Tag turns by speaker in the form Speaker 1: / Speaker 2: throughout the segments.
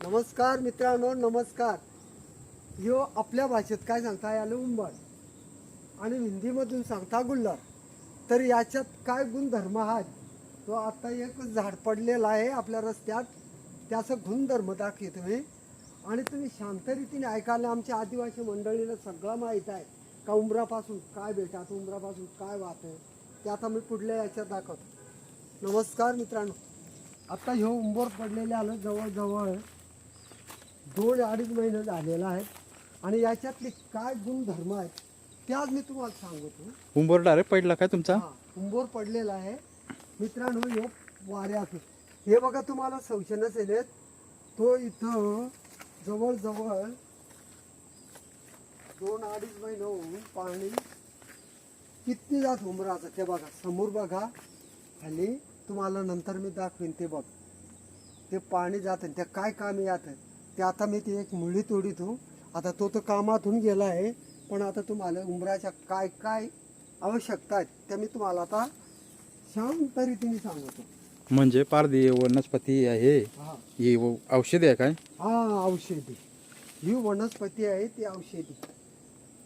Speaker 1: नमस्कार मित्रांनो, नमस्कार. यो आपल्या भाषेत काय सांगता याला उंबड आणि हिंदीमधून सांगता गुल्लर. तर याच्यात काय गुणधर्म आहेत तो आता एक झाड पडलेला आहे आपल्या रस्त्यात, त्याचा गुणधर्म दाखवतो तुम्ही आणि तुम्ही शांत रीतीने ऐकायला. आमच्या आदिवासी मंडळीला सगळं माहीत आहे का उंबरापासून काय भेटतात, उंबरापासून काय वाहतं ते आता मी पुढल्या याच्यात दाखवतो. नमस्कार मित्रांनो, आता ह्यो उंबर पडलेले आलं जवळजवळ 2-2.5 महिने झालेला आहे आणि याच्यातले काय गुणधर्म आहेत ते आज मी तुम्हाला सांगतो.
Speaker 2: उंबर डायरेक्ट पडला काय तुमचा?
Speaker 1: उंबर पडलेला आहे मित्रांनो. ह्यो वाऱ्यात हे बघा, तुम्हाला संशय नसेल तो इथं जवळजवळ 2-2.5 महिने होऊन पाणी किती जात उंबराचं ते बघा. समोर बघा, खाली तुम्हाला नंतर मी दाखवेन ते बघ. ते पाणी जातं ते काय काम येतं ते आता मी ती एक मुळी तोडीतो. आता तो तर कामातून गेला आहे, पण आता तुम्हाला उंबराच्या काय काय आवश्यकता आहेत त्या मी तुम्हाला आता शांत रीतीने सांगतो.
Speaker 2: म्हणजे पारदी वनस्पती आहे ही औषधी आहे काय?
Speaker 1: हा, औषधी. ही वनस्पती आहे ती औषधी.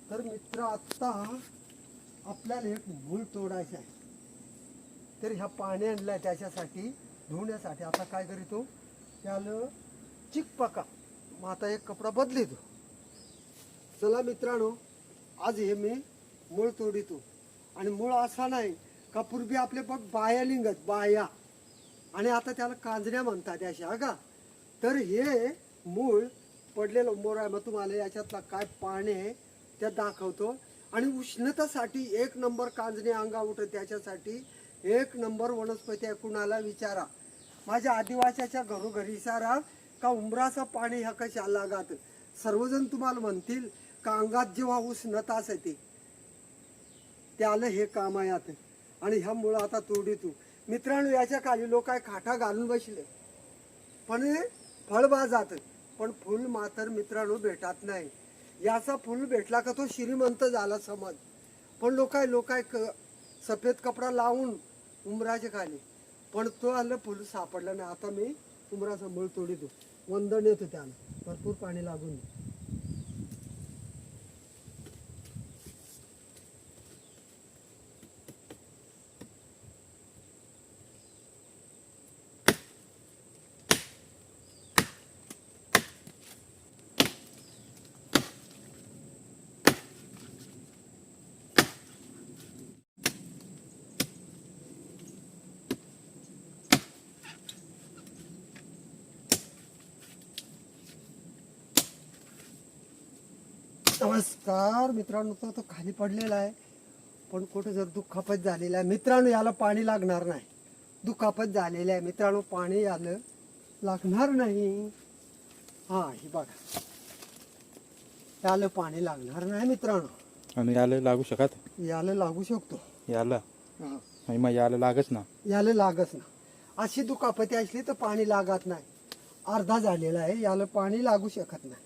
Speaker 1: तर मित्र, आता आपल्याला एक मूळ तोडायचं आहे. तर ह्या पाणी आणलाय त्याच्यासाठी धुण्यासाठी. आता काय करीतो त्याला चिकपका. मग आता एक कपडा बदलितो. चला मित्रांनो, आज हे मी मूळ तोडितो. आणि मूळ असा नाही का पूर्वी आपले बघ बाया लिंगत बाया, आणि आता त्याला कांजण्या म्हणतात अशा का. तर हे मूळ पडलेलं मोर आहे. मग तुम्हाला याच्यातला काय पाणी आहे ते दाखवतो. आणि उष्णतासाठी 1 नंबर कांजणे अंगा उठत त्याच्यासाठी 1 नंबर वनस्पती आहे. कुणाला विचारा, माझ्या आदिवासाच्या घरोघरी सारा का उंबराचं पाणी ह्या कशा लागात. सर्वजण तुम्हाला म्हणतील का अंगात जेव्हा उष्णता असते त्याला हे काम आहे. आणि ह्या मुळं आता तोडीतो. मित्रांनो, याच्या खाली लोक काय खाटा घालून बसले, पण फळबाजात पण फुल मात्र मित्रांनो भेटत नाही. याचा फुल भेटला का तो श्रीमंत झाला समज. पण लोक सफेद कपडा लावून उंबराच्या खाली, पण तो आलं फुल सापडलं नाही. आता मी उंबराचा मूळ तोडीतो. वंदन येतो त्याला, भरपूर पाणी लागून. नमस्कार मित्रांनो, तो खाली पडलेला आहे, पण कुठे जर दुखापत झालेला आहे मित्रांनो. याला पाणी लागणार नाही. दुखापत झालेली आहे मित्रांनो, पाणी याला लागणार नाही. हा, हे बघा, याला पाणी लागणार नाही मित्रांनो.
Speaker 2: आणि याला लागू शकत?
Speaker 1: याला लागू शकतो.
Speaker 2: याला
Speaker 1: हा,
Speaker 2: मग याला लागच ना.
Speaker 1: याला लागच ना. अशी दुखापती असली तर पाणी लागत नाही. अर्धा झालेला आहे, याला पाणी लागू शकत नाही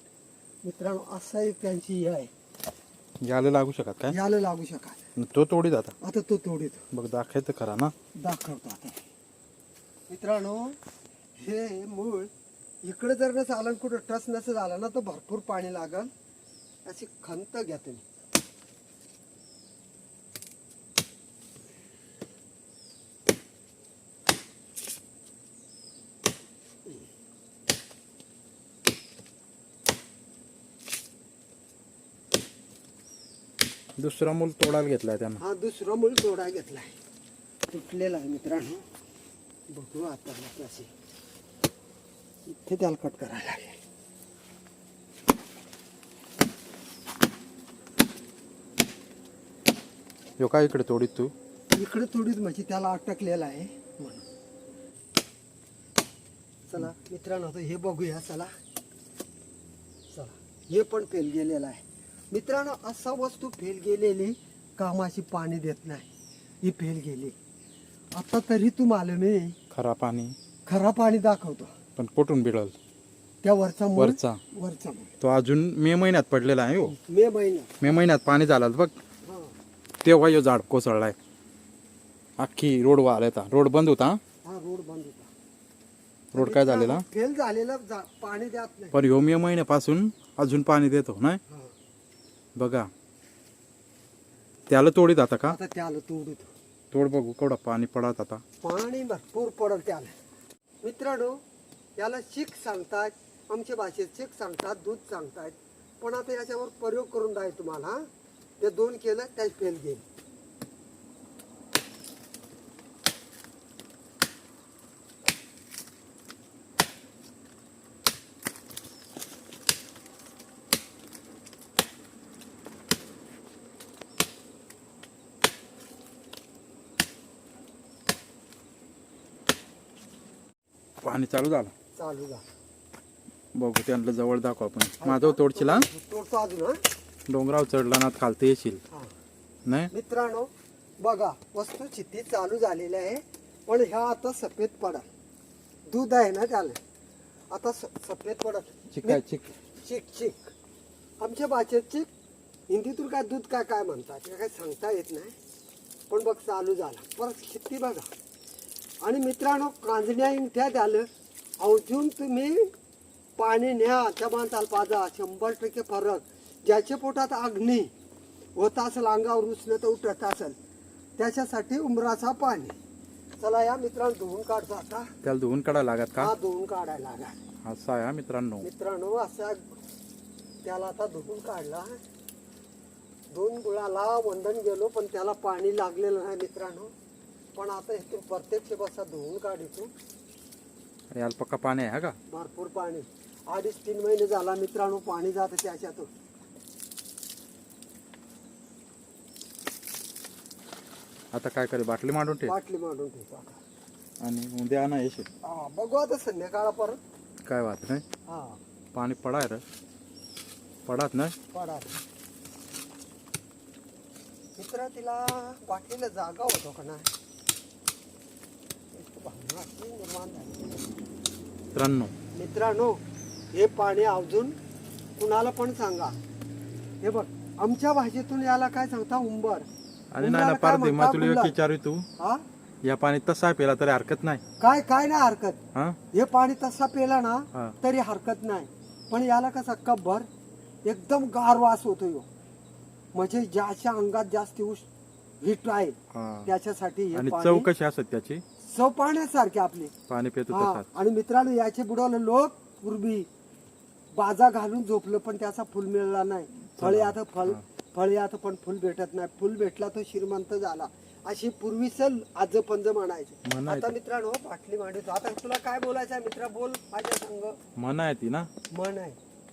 Speaker 1: मित्रांनो. असं एक त्यांची हे आहे.
Speaker 2: याला लागू शकत काय?
Speaker 1: याला लागू शकत.
Speaker 2: तो तोडी जाता.
Speaker 1: आता तो तोडीतो.
Speaker 2: बघ दाखवायचं खरा ना.
Speaker 1: दाखवतो आता मित्रांनो. हे मूळ इकडे जर नसं आलं, कुठं टच नसं झालं ना, तर भरपूर पाणी लागल. अशी खंत घ्या तुम्ही.
Speaker 2: दुसरा मूल तोडायला घेतलाय त्यानं.
Speaker 1: हा, दुसरा मूळ तोडा घेतलाय. तुटलेला आहे मित्रांनो. बघू आता कसे इथे त्याला कट करायला लागेल.
Speaker 2: यो काय इकडे तोडीत तू?
Speaker 1: इकडे थोडीच म्हणजे त्याला अटकलेला आहे म्हणून. चला मित्रांनो, आता हे बघूया. चला, हे पण फेल गेलेलं आहे मित्रांनो. असा वस्तू फेल गेलेली कामाशी पाणी देत नाही. ही फेल गेली. आता तरी तुम्हाला मी
Speaker 2: खरा
Speaker 1: पाणी दाखवतो.
Speaker 2: पण कुठून बिळल?
Speaker 1: त्या वरचा मूळ.
Speaker 2: वरचा
Speaker 1: मूळ
Speaker 2: तो अजून मे महिन्यात पडलेला आहे.
Speaker 1: मे
Speaker 2: महिन्यात पाणी झालं बघ,
Speaker 1: हा,
Speaker 2: तेव्हा यो झाड कोसळलाय. अख्खी रोड वाहता. रोड बंद होता.
Speaker 1: हा, रोड बंद होता.
Speaker 2: रोड काय झालेला
Speaker 1: फेल झालेला पाणी देत नाही.
Speaker 2: पण ह्यो मे महिन्यापासून अजून पाणी देतो नाही
Speaker 1: हा.
Speaker 2: बघा त्याला तोडीत आता का
Speaker 1: आता त्याला तोडू
Speaker 2: तोड बघू केवढा पाणी पडत आता
Speaker 1: पाणी भरपूर पडल त्याला. मित्रांनो याला चिक सांगतात, आमच्या भाषेत चिक सांगतात, दूध सांगतात. पण आता याच्यावर प्रयोग करून द्याय तुम्हाला. हा? ते 2 केलं त्याच फेल गेल.
Speaker 2: पाणी चालू झालं
Speaker 1: चालू जा
Speaker 2: बघू त्यांना जवळ दाखव आपण माझं तोडशील हा
Speaker 1: तोडतो अजून. हा?
Speaker 2: डोंगराव चढला ना खालते येशील
Speaker 1: हा.
Speaker 2: नाही
Speaker 1: मित्रांनो बघा वस्तुस्थिती चालू झालेली आहे. पण ह्या आता सफेद पडत दूध आहे ना त्याला आता सफेद पडत
Speaker 2: चिक काय चिक
Speaker 1: चिक चिक आमच्या भाषेत चिक, हिंदीतून काय दूध काय काय म्हणतात हे काय सांगता येत नाही. पण बघ चालू झाला परत किती बघा. आणि मित्रांनो कांजण्या इंठ्या द्यालं अजून तुम्ही पाणी न्या त्या माणसाला पाजा 100% फरक. ज्याच्या पोटात अग्नी होत असेल अंगावर उचलं तर उठत असेल त्याच्यासाठी उमराचा पाणी. चला या मित्रांनो धुवून काढतो आता.
Speaker 2: त्याला धुवून काढायला लागत का
Speaker 1: हा धुवून काढायला लागत.
Speaker 2: असं आहे हा मित्रांनो
Speaker 1: मित्रांनो असा त्याला आता धुवून काढला. 2 गुळाला वंदन गेलो पण त्याला पाणी लागलेलं नाही मित्रांनो. पण आता इथून प्रत्यक्ष बसा धुवून काढतो.
Speaker 2: याला पक्का पाणी आहे हा का
Speaker 1: भरपूर पाणी 2.5-3 महिने झाला मित्रांनो पाणी जात त्याच्यातून.
Speaker 2: आता काय करे बाटली मांडून ठेव
Speaker 1: बाटली मांडून ठेवतो आता.
Speaker 2: आणि उद्या आणा येशील
Speaker 1: हा बघू आता संध्याकाळ परत.
Speaker 2: काय वाट नाही
Speaker 1: हा
Speaker 2: पाणी पडाय रे पडात नाही
Speaker 1: पडा मित्र. तिला बाटलीला जागा होतो का नाही एक भावना अशी निर्माण झाली.
Speaker 2: मित्रांनो
Speaker 1: मित्रांनो हे पाणी अजून कुणाला पण सांगा. हे बघ आमच्या भाषेतून याला काय सांगता उंबर.
Speaker 2: आणि नाही ना पार धीमा तुला एक विचारू तू
Speaker 1: हा
Speaker 2: या पाणी तसा पेला तरी हरकत नाही
Speaker 1: काय काय नाही हरकत.
Speaker 2: हा
Speaker 1: हे पाणी तसा पेला ना
Speaker 2: हा.
Speaker 1: तरी हरकत नाही. पण याला कसा कपभर एकदम गार वास होतो ह्यो. म्हणजे ज्याच्या अंगात जास्त हिट आहे
Speaker 2: हा.
Speaker 1: त्याच्यासाठी हे
Speaker 2: आणि
Speaker 1: पाणी
Speaker 2: चव कशी असत त्याची
Speaker 1: चव पाण्यासारखे आपले.
Speaker 2: पाणी पितो
Speaker 1: हा
Speaker 2: तसाच
Speaker 1: आणि मित्रांनो याचे बुडवलं लोक पूर्वी बाजा घालून झोपलं पण त्याचा फुल मिळाला नाही. फळे आता फळे आता पण फुल भेटत नाही. फुल भेटला तो श्रीमंत झाला अशी पूर्वीच आजपंज म्हणायचे.
Speaker 2: म्हणायचे.
Speaker 1: आता मित्रांनो बाटली मांडतो. आता तुला काय बोलायचं आहे मित्रा बोल माझ्या संग.
Speaker 2: म्हणा आहे ती ना
Speaker 1: मन आहे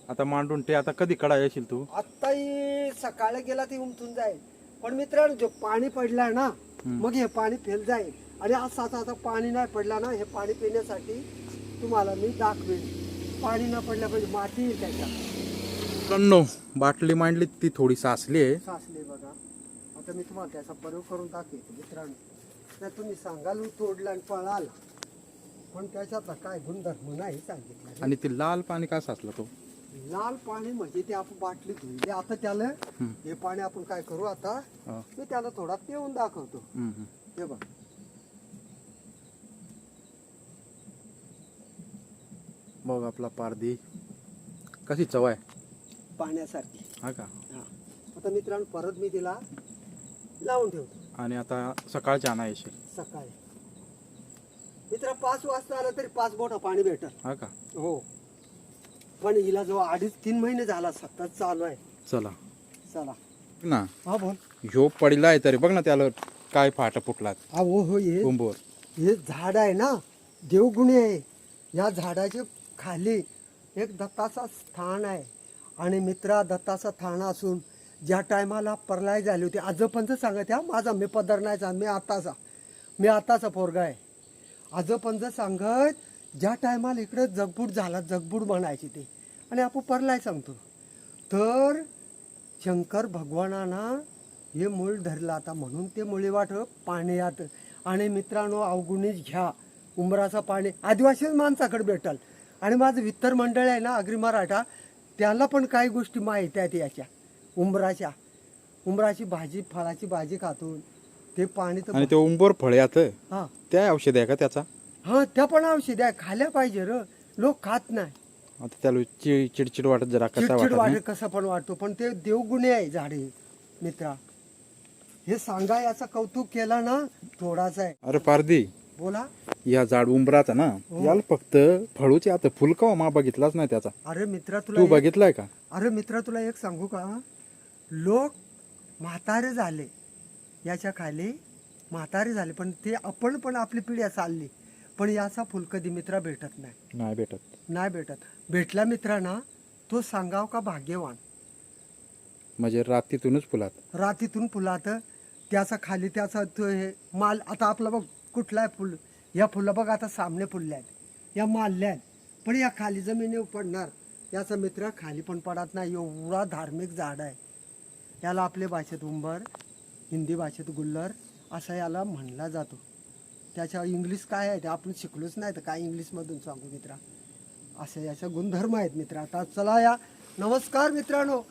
Speaker 2: आता मांडून ते आता कधी कडा येशील तू
Speaker 1: आत्ताही सकाळी गेला ती उमटून जाईल. पण मित्रांनो जो पाणी पडलाय ना मग हे पाणी फेल जाईल. आणि असं आता पाणी नाही पडला ना हे पाणी पिण्यासाठी तुम्हाला मी दाखवेन. पाणी न पडल्या पाहिजे माती येईल त्याच्यात.
Speaker 2: मित्रांनो बाटली मांडली ती थोडी साचली आहे
Speaker 1: साचले बघा. आता मी तुम्हाला त्याचा प्रयोग करून दाखवतो मित्रांनो. नाही तुम्ही सांगाल तोडला आणि पळाल पण त्याच्यातला काय गुणधर्म नाही सांगितलं.
Speaker 2: आणि ते लाल पाणी का साचलं तो
Speaker 1: लाल पाणी म्हणजे ते आपण बाटली धुतली. आता त्याला हे पाणी आपण काय करू आता
Speaker 2: हा.
Speaker 1: मी त्याला थोडा पिऊन दाखवतो. हे बघ
Speaker 2: बघ आपला पारधी कशी चव आहे
Speaker 1: पाण्यासारखी.
Speaker 2: हा का
Speaker 1: हा आता मित्रांनो परत मी तिला लावून ठेवतो.
Speaker 2: आणि आता सकाळच्या आणा येशील
Speaker 1: सकाळी मित्र 5 वाजता आलं तरी 5 बोटा पाणी भेटत.
Speaker 2: हा का
Speaker 1: हो पण हिला जो 2.5-3 महिने झाला सतत चालू आहे.
Speaker 2: चला
Speaker 1: चला
Speaker 2: ना
Speaker 1: हा बोल.
Speaker 2: ह्यो पडला आहे तरी बघ ना त्याला काय फाटा फुटला
Speaker 1: हा हो हो
Speaker 2: कुंभवर
Speaker 1: हे झाड आहे ना देवगुणी आहे. या झाडाच्या खाली एक दत्ताचा स्थान आहे. आणि मित्रा दत्ताचा स्थान असून ज्या टायमाला प्रलय झाली होती आजोपंच सांगत या माझा मी पदर नाही सांग मी आताचा पोरगा आहे. आजोपंच सांगत ज्या टायमाला इकडं जगबूड झाला जगबूड म्हणायची ते आणि आपण प्रलय सांगतो. तर शंकर भगवानांना हे मूळ धरलं आता म्हणून ते मुळीवाट पाण्यात. आणि मित्रांनो अवगुणीच घ्या उंबराचं पाणी आदिवासी माणसाकडे भेटल. आणि माझं वित्तर मंडळ आहे ना आगरी मराठा त्याला पण काही गोष्टी माहिती आहेत याच्या उंबराची भाजी फळाची भाजी खातून ते पाणी तर
Speaker 2: आणि ते उंबर फळ्यात
Speaker 1: हा
Speaker 2: त्या औषध आहे का त्याचा
Speaker 1: हा त्या पण औषधी आहे, खाल्या पाहिजे र, लोक खात नाही.
Speaker 2: आता त्याला चिडचिड वाटत जरा कसा
Speaker 1: चिडचिड
Speaker 2: वाटत नाही.
Speaker 1: वाढे कसा पण वाटतो, पण ते देवगुणे आहे झाडे मित्रा. हे सांगा, याचं कौतुक केला ना थोडासा आहे.
Speaker 2: अरे पारदी,
Speaker 1: बोला.
Speaker 2: या झाड उंबराचा ना,
Speaker 1: हो.
Speaker 2: याला फक्त फळूचे आता फुल का मा बघितलाच नाही त्याचा.
Speaker 1: अरे मित्रा
Speaker 2: तू
Speaker 1: तुला
Speaker 2: बघितलाय का?
Speaker 1: अरे मित्रा तुला एक सांगू का, लोक म्हातारे झाले याच्या खाली, म्हातारे झाले, पण ते आपण पण आपली पिढी चालली, पण याचा फुल कधी मित्रा भेटत नाही.
Speaker 2: नाही भेटत.
Speaker 1: नाही भेटत. भेटला मित्रांना तो सांगाव का भाग्यवान.
Speaker 2: म्हणजे रात्रीतूनच फुलात.
Speaker 1: रातीतून फुलात त्याचा खाली त्याचा तो हे माल. आता आपला बघ कुठला आहे फुल, या फुलं बघ आता सामने फुलल्या आहेत, या मारल्या आहेत, पण या खाली जमिनीवर पडणार, याचा मित्र खाली पण पडत नाही. एवढा धार्मिक झाड आहे. याला आपल्या भाषेत उंबर, हिंदी भाषेत गुल्लर असा याला म्हणला जातो. त्याच्या इंग्लिश काय आहे ते आपण शिकलोच नाही, तर काय इंग्लिशमधून सांगू मित्रा. असे याचे गुणधर्म आहेत मित्रा. आता चला या, नमस्कार मित्रांनो.